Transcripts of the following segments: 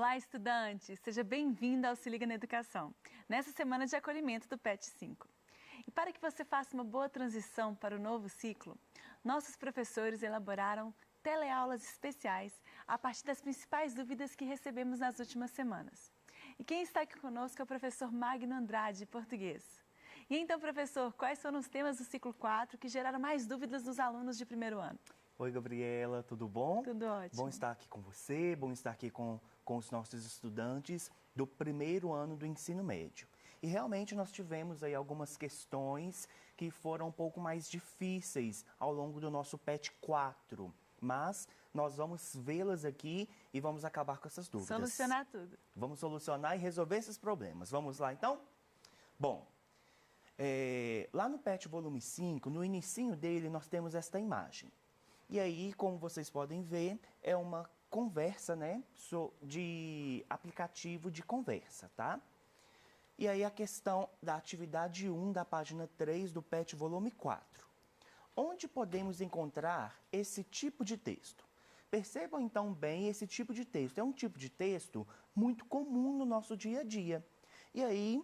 Olá, estudante! Seja bem-vindo ao Se Liga na Educação, nessa semana de acolhimento do PET 5. E para que você faça uma boa transição para o novo ciclo, nossos professores elaboraram teleaulas especiais a partir das principais dúvidas que recebemos nas últimas semanas. E quem está aqui conosco é o professor Magno Andrade, de português. E então, professor, quais foram os temas do ciclo 4 que geraram mais dúvidas dos alunos de primeiro ano? Oi, Gabriela, tudo bom? Tudo ótimo. Bom estar aqui com você, bom estar aqui com os nossos estudantes do primeiro ano do ensino médio. E realmente nós tivemos aí algumas questões que foram um pouco mais difíceis ao longo do nosso PET 4, mas nós vamos vê-las aqui e vamos acabar com essas dúvidas. Solucionar tudo. Vamos solucionar e resolver esses problemas. Vamos lá, então? Bom, lá no PET volume 5, no inicinho dele, nós temos esta imagem. E aí, como vocês podem ver, é uma conversa, né, de aplicativo de conversa, tá? E aí a questão da atividade 1 da página 3 do PET volume 4. Onde podemos encontrar esse tipo de texto? Percebam então bem esse tipo de texto. É um tipo de texto muito comum no nosso dia a dia. E aí,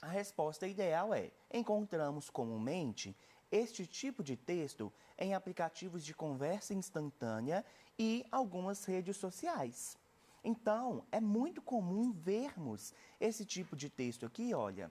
a resposta ideal é: encontramos comumente este tipo de texto em aplicativos de conversa instantânea e algumas redes sociais. Então, é muito comum vermos esse tipo de texto aqui, olha,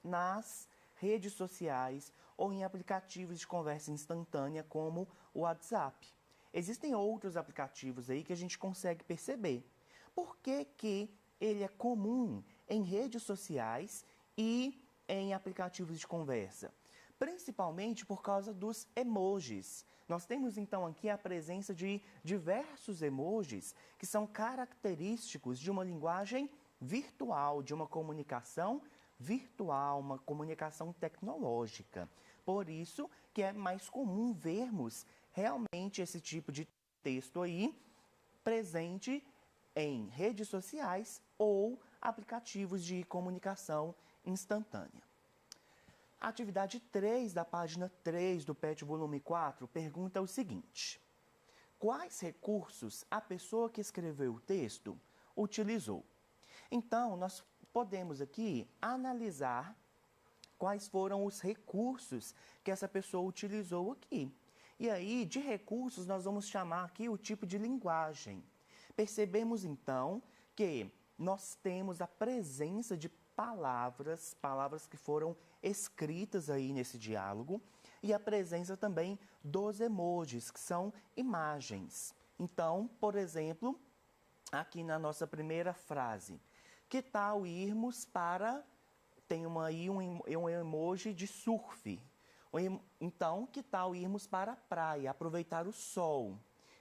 nas redes sociais ou em aplicativos de conversa instantânea como o WhatsApp. Existem outros aplicativos aí que a gente consegue perceber. Por que que ele é comum em redes sociais e em aplicativos de conversa? Principalmente por causa dos emojis. Nós temos então aqui a presença de diversos emojis que são característicos de uma linguagem virtual, de uma comunicação virtual, uma comunicação tecnológica. Por isso que é mais comum vermos realmente esse tipo de texto aí presente em redes sociais ou aplicativos de comunicação instantânea. A atividade 3 da página 3 do PET volume 4 pergunta o seguinte: quais recursos a pessoa que escreveu o texto utilizou? Então, nós podemos aqui analisar quais foram os recursos que essa pessoa utilizou aqui. E aí, de recursos, nós vamos chamar aqui o tipo de linguagem. Percebemos, então, que nós temos a presença de palavras que foram escritas aí nesse diálogo, e a presença também dos emojis, que são imagens. Então, por exemplo, aqui na nossa primeira frase, que tal irmos para... Tem aí um emoji de surf. Então, que tal irmos para a praia, aproveitar o sol?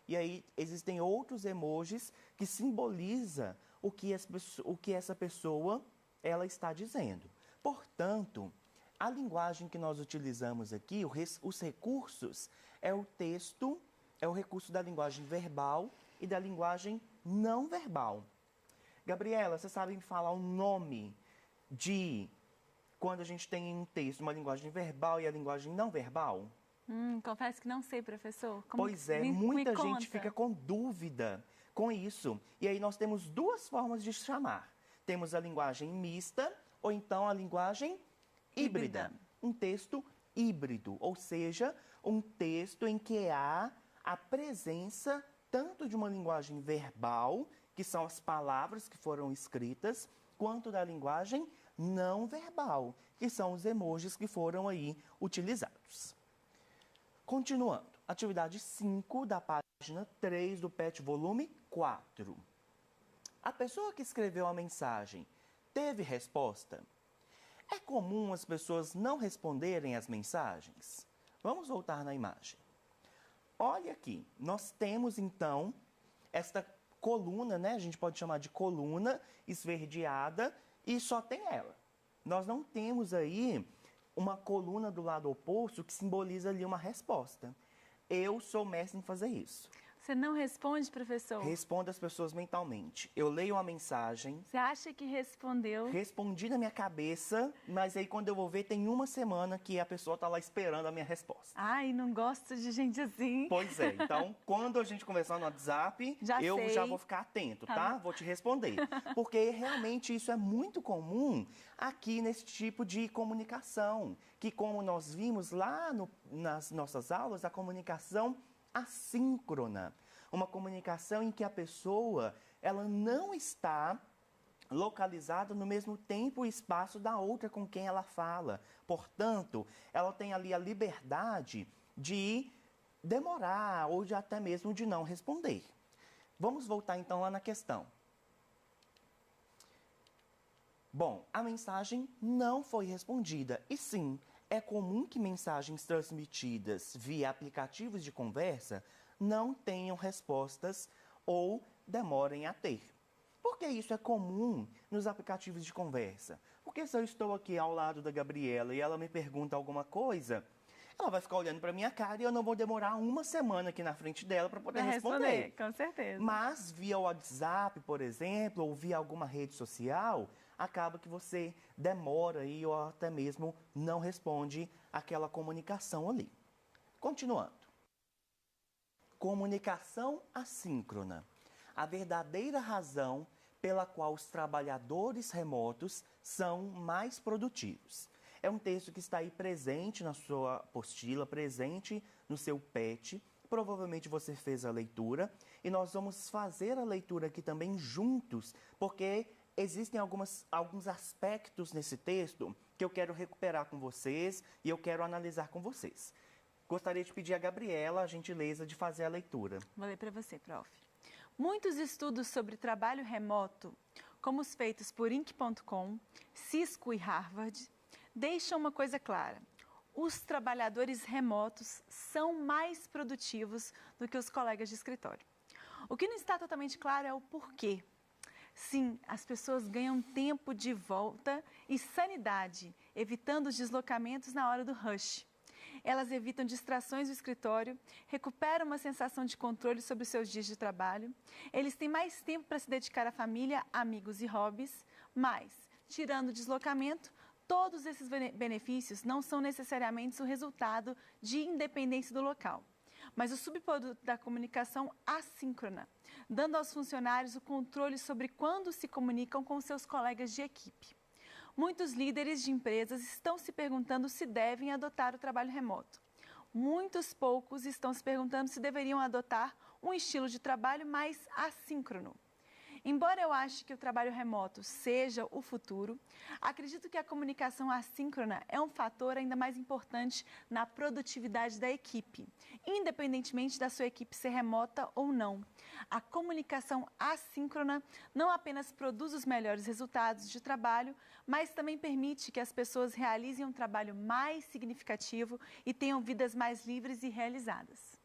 E aí existem outros emojis que simbolizam o que essa pessoa ela está dizendo. Portanto, a linguagem que nós utilizamos aqui, os recursos, é o texto, é o recurso da linguagem verbal e da linguagem não verbal. Gabriela, você sabe me falar o nome de quando a gente tem um texto, uma linguagem verbal e a linguagem não verbal? Confesso que não sei, professor. Pois é, muita gente fica com dúvida com isso. E aí nós temos duas formas de chamar. Temos a linguagem mista ou então a linguagem híbrida. Um texto híbrido, ou seja, um texto em que há a presença tanto de uma linguagem verbal, que são as palavras que foram escritas, quanto da linguagem não verbal, que são os emojis que foram aí utilizados. Continuando, atividade 5 da página 3 do PET volume 4. A pessoa que escreveu a mensagem teve resposta? É comum as pessoas não responderem as mensagens? Vamos voltar na imagem. Olha aqui, nós temos então esta coluna, né? A gente pode chamar de coluna esverdeada e só tem ela. Nós não temos aí uma coluna do lado oposto que simboliza ali uma resposta. Eu sou mestre em fazer isso. Você não responde, professor? Respondo as pessoas mentalmente. Eu leio a mensagem. Você acha que respondeu? Respondi na minha cabeça, mas aí quando eu vou ver, tem uma semana que a pessoa tá lá esperando a minha resposta. Ai, não gosto de gente assim. Pois é, então quando a gente conversar no WhatsApp, eu já vou ficar atento, tá? Vou te responder. Porque realmente isso é muito comum aqui nesse tipo de comunicação. Que como nós vimos lá nas nossas aulas, a comunicação assíncrona. Uma comunicação em que a pessoa ela não está localizada no mesmo tempo e espaço da outra com quem ela fala. Portanto, ela tem ali a liberdade de demorar ou de até mesmo de não responder. Vamos voltar então lá na questão. Bom, a mensagem não foi respondida. E sim, é comum que mensagens transmitidas via aplicativos de conversa não tenham respostas ou demorem a ter. Por que isso é comum nos aplicativos de conversa? Porque se eu estou aqui ao lado da Gabriela e ela me pergunta alguma coisa, ela vai ficar olhando para minha cara e eu não vou demorar uma semana aqui na frente dela para poder responder. Com certeza. Mas via WhatsApp, por exemplo, ou via alguma rede social, acaba que você demora aí ou até mesmo não responde aquela comunicação ali. Continuando. Comunicação assíncrona. A verdadeira razão pela qual os trabalhadores remotos são mais produtivos. É um texto que está aí presente na sua apostila, presente no seu PET. Provavelmente você fez a leitura e nós vamos fazer a leitura aqui também juntos, porque existem alguns aspectos nesse texto que eu quero recuperar com vocês e eu quero analisar com vocês. Gostaria de pedir a Gabriela a gentileza de fazer a leitura. Vou ler para você, prof. Muitos estudos sobre trabalho remoto, como os feitos por Inc.com, Cisco e Harvard, deixam uma coisa clara. Os trabalhadores remotos são mais produtivos do que os colegas de escritório. O que não está totalmente claro é o porquê. Sim, as pessoas ganham tempo de volta e sanidade, evitando os deslocamentos na hora do rush. Elas evitam distrações do escritório, recuperam uma sensação de controle sobre os seus dias de trabalho. Eles têm mais tempo para se dedicar à família, amigos e hobbies. Mas, tirando o deslocamento, todos esses benefícios não são necessariamente o resultado de independência do local, mas o subproduto da comunicação assíncrona, dando aos funcionários o controle sobre quando se comunicam com seus colegas de equipe. Muitos líderes de empresas estão se perguntando se devem adotar o trabalho remoto. Muitos poucos estão se perguntando se deveriam adotar um estilo de trabalho mais assíncrono. Embora eu ache que o trabalho remoto seja o futuro, acredito que a comunicação assíncrona é um fator ainda mais importante na produtividade da equipe, independentemente da sua equipe ser remota ou não. A comunicação assíncrona não apenas produz os melhores resultados de trabalho, mas também permite que as pessoas realizem um trabalho mais significativo e tenham vidas mais livres e realizadas.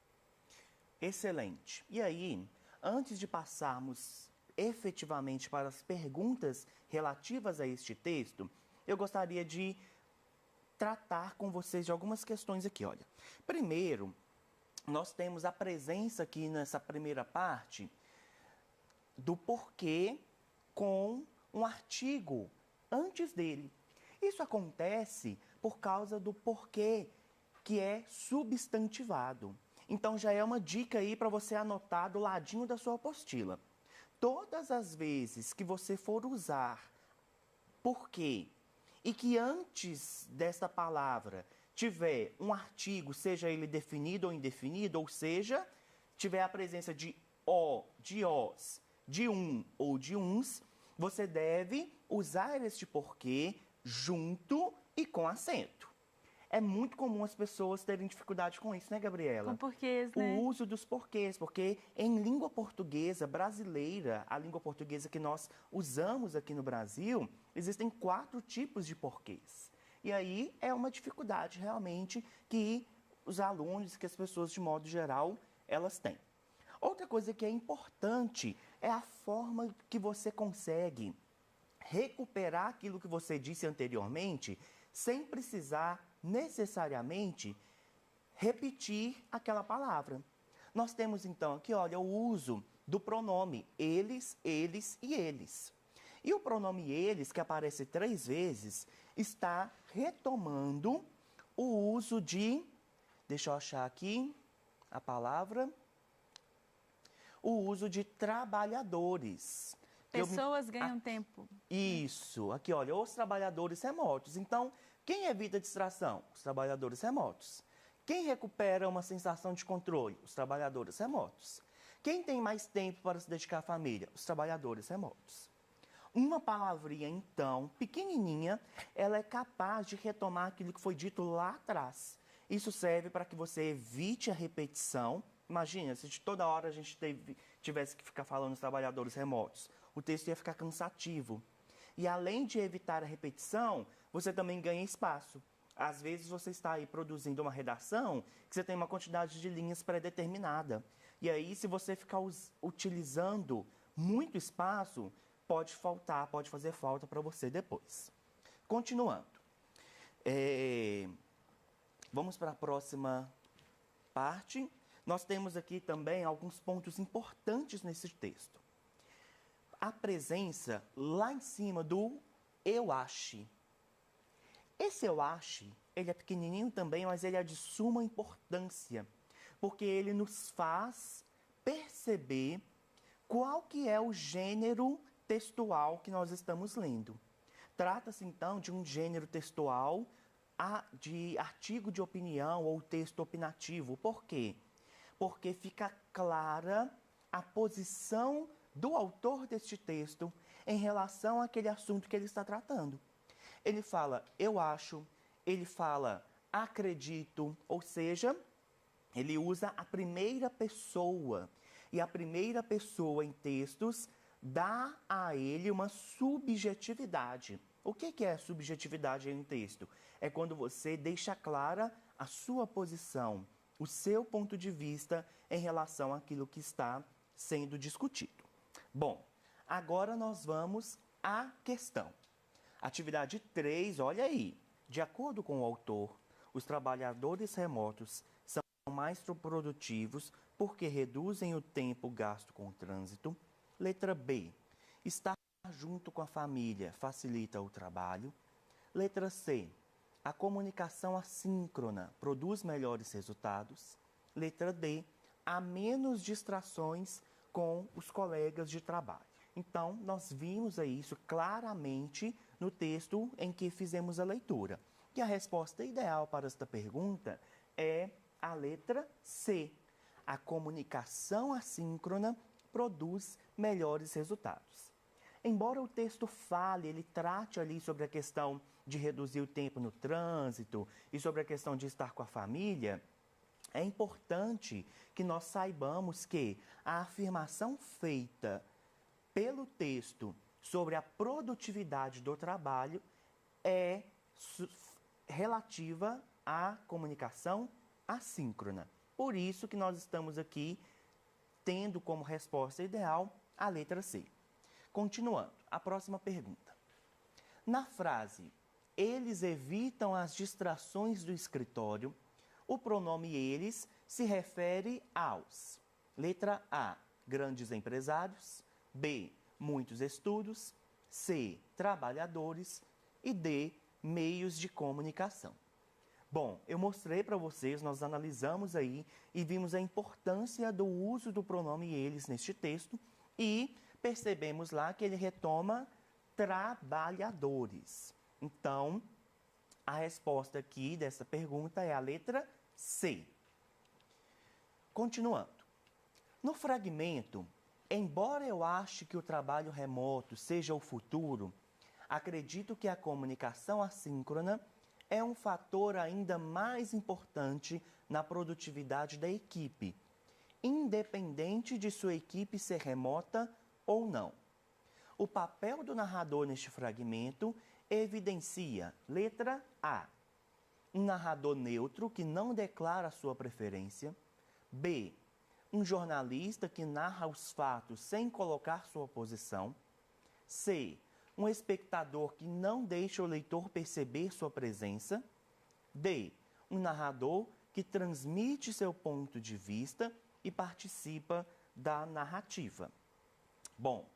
Excelente. E aí, antes de passarmos efetivamente para as perguntas relativas a este texto, eu gostaria de tratar com vocês de algumas questões aqui. Olha, primeiro, nós temos a presença aqui nessa primeira parte do porquê com um artigo antes dele. Isso acontece por causa do porquê que é substantivado. Então já é uma dica aí para você anotar do ladinho da sua apostila. Todas as vezes que você for usar porquê e que antes desta palavra tiver um artigo, seja ele definido ou indefinido, ou seja, tiver a presença de o, de os, de um ou de uns, você deve usar este porquê junto e com acento. É muito comum as pessoas terem dificuldade com isso, né, Gabriela? Com porquês, né? O uso dos porquês, porque em língua portuguesa brasileira, a língua portuguesa que nós usamos aqui no Brasil, existem 4 tipos de porquês. E aí é uma dificuldade realmente que os alunos, que as pessoas de modo geral, elas têm. Outra coisa que é importante é a forma que você consegue recuperar aquilo que você disse anteriormente sem precisar necessariamente repetir aquela palavra. Nós temos então aqui, olha, o uso do pronome eles, eles e eles. E o pronome eles, que aparece 3 vezes, está retomando o uso de, deixa eu achar aqui a palavra, o uso de trabalhadores. Pessoas ganham tempo. Isso, aqui olha, os trabalhadores remotos. Então, quem evita distração? Os trabalhadores remotos. Quem recupera uma sensação de controle? Os trabalhadores remotos. Quem tem mais tempo para se dedicar à família? Os trabalhadores remotos. Uma palavrinha, então, pequenininha, ela é capaz de retomar aquilo que foi dito lá atrás. Isso serve para que você evite a repetição. Imagina, se de toda hora a gente tivesse que ficar falando dos trabalhadores remotos, o texto ia ficar cansativo. E além de evitar a repetição, você também ganha espaço. Às vezes você está aí produzindo uma redação que você tem uma quantidade de linhas pré-determinada. E aí, se você ficar utilizando muito espaço, pode faltar, pode fazer falta para você depois. Continuando. Vamos para a próxima parte. Nós temos aqui também alguns pontos importantes nesse texto. A presença lá em cima do eu ache. Esse eu ache, ele é pequenininho também, mas ele é de suma importância, porque ele nos faz perceber qual que é o gênero textual que nós estamos lendo. Trata-se, então, de um gênero textual de artigo de opinião ou texto opinativo. Por quê? Porque fica clara a posição do autor deste texto em relação àquele assunto que ele está tratando. Ele fala, eu acho, ele fala, acredito, ou seja, ele usa a primeira pessoa. E a primeira pessoa em textos dá a ele uma subjetividade. O que é subjetividade em um texto? É quando você deixa clara a sua posição, o seu ponto de vista em relação àquilo que está sendo discutido. Bom, agora nós vamos à questão. Atividade 3, olha aí. De acordo com o autor, os trabalhadores remotos são mais produtivos porque reduzem o tempo gasto com o trânsito. Letra B. Estar junto com a família facilita o trabalho. Letra C. A comunicação assíncrona produz melhores resultados. Letra D. Há menos distrações com os colegas de trabalho. Então, nós vimos aí isso claramente no texto em que fizemos a leitura. E a resposta ideal para esta pergunta é a letra C. A comunicação assíncrona produz melhores resultados. Embora o texto fale, ele trate ali sobre a questão de reduzir o tempo no trânsito e sobre a questão de estar com a família, é importante que nós saibamos que a afirmação feita pelo texto sobre a produtividade do trabalho é relativa à comunicação assíncrona. Por isso que nós estamos aqui tendo como resposta ideal a letra C. Continuando, a próxima pergunta. Na frase, eles evitam as distrações do escritório, o pronome eles se refere aos. Letra A, grandes empresários. B, muitos estudos. C, trabalhadores. E D, meios de comunicação. Bom, eu mostrei para vocês, nós analisamos aí e vimos a importância do uso do pronome eles neste texto e percebemos lá que ele retoma trabalhadores. Então, a resposta aqui dessa pergunta é a letra C. Continuando. No fragmento, embora eu ache que o trabalho remoto seja o futuro, acredito que a comunicação assíncrona é um fator ainda mais importante na produtividade da equipe, independente de sua equipe ser remota ou não. O papel do narrador neste fragmento evidencia, letra A, um narrador neutro que não declara sua preferência. B, um jornalista que narra os fatos sem colocar sua posição. C, um espectador que não deixa o leitor perceber sua presença. D, um narrador que transmite seu ponto de vista e participa da narrativa. Bom,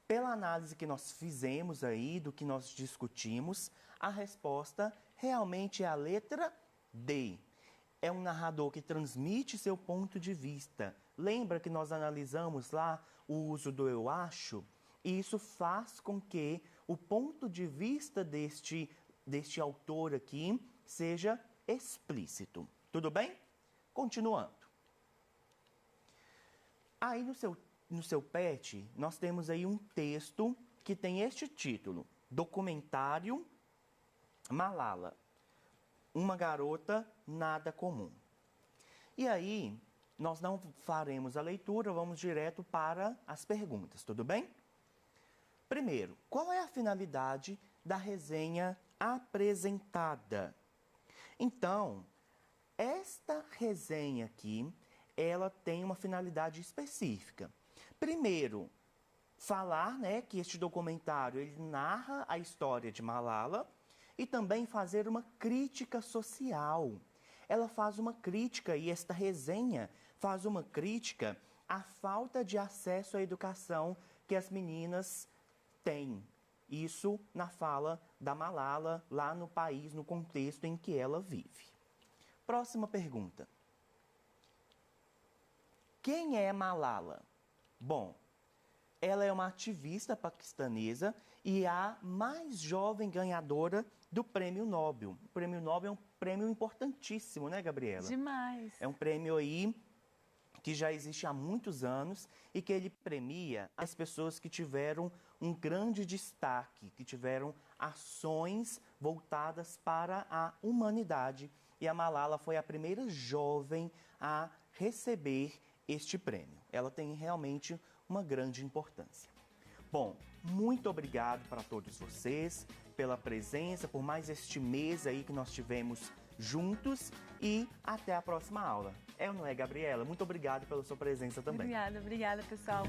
pela análise que nós fizemos aí, do que nós discutimos, a resposta realmente é a letra D. É um narrador que transmite seu ponto de vista. Lembra que nós analisamos lá o uso do eu acho? E isso faz com que o ponto de vista deste autor aqui seja explícito. Tudo bem? Continuando. Aí no seu PET, nós temos aí um texto que tem este título: Documentário Malala, uma garota nada comum. E aí, nós não faremos a leitura, vamos direto para as perguntas, tudo bem? Primeiro, qual é a finalidade da resenha apresentada? Então, esta resenha aqui, ela tem uma finalidade específica. Primeiro, falar, né, que este documentário ele narra a história de Malala e também fazer uma crítica social. Ela faz uma crítica, e esta resenha faz uma crítica à falta de acesso à educação que as meninas têm. Isso na fala da Malala, lá no país, no contexto em que ela vive. Próxima pergunta. Quem é Malala? Bom, ela é uma ativista paquistanesa e a mais jovem ganhadora do Prêmio Nobel. O Prêmio Nobel é um prêmio importantíssimo, né, Gabriela? Demais. É um prêmio aí que já existe há muitos anos e que ele premia as pessoas que tiveram um grande destaque, que tiveram ações voltadas para a humanidade. E a Malala foi a primeira jovem a receber este prêmio. Ela tem realmente uma grande importância. Bom, muito obrigado para todos vocês pela presença, por mais este mês aí que nós tivemos juntos e até a próxima aula. É ou não é, Gabriela? Muito obrigado pela sua presença também. Obrigada, pessoal.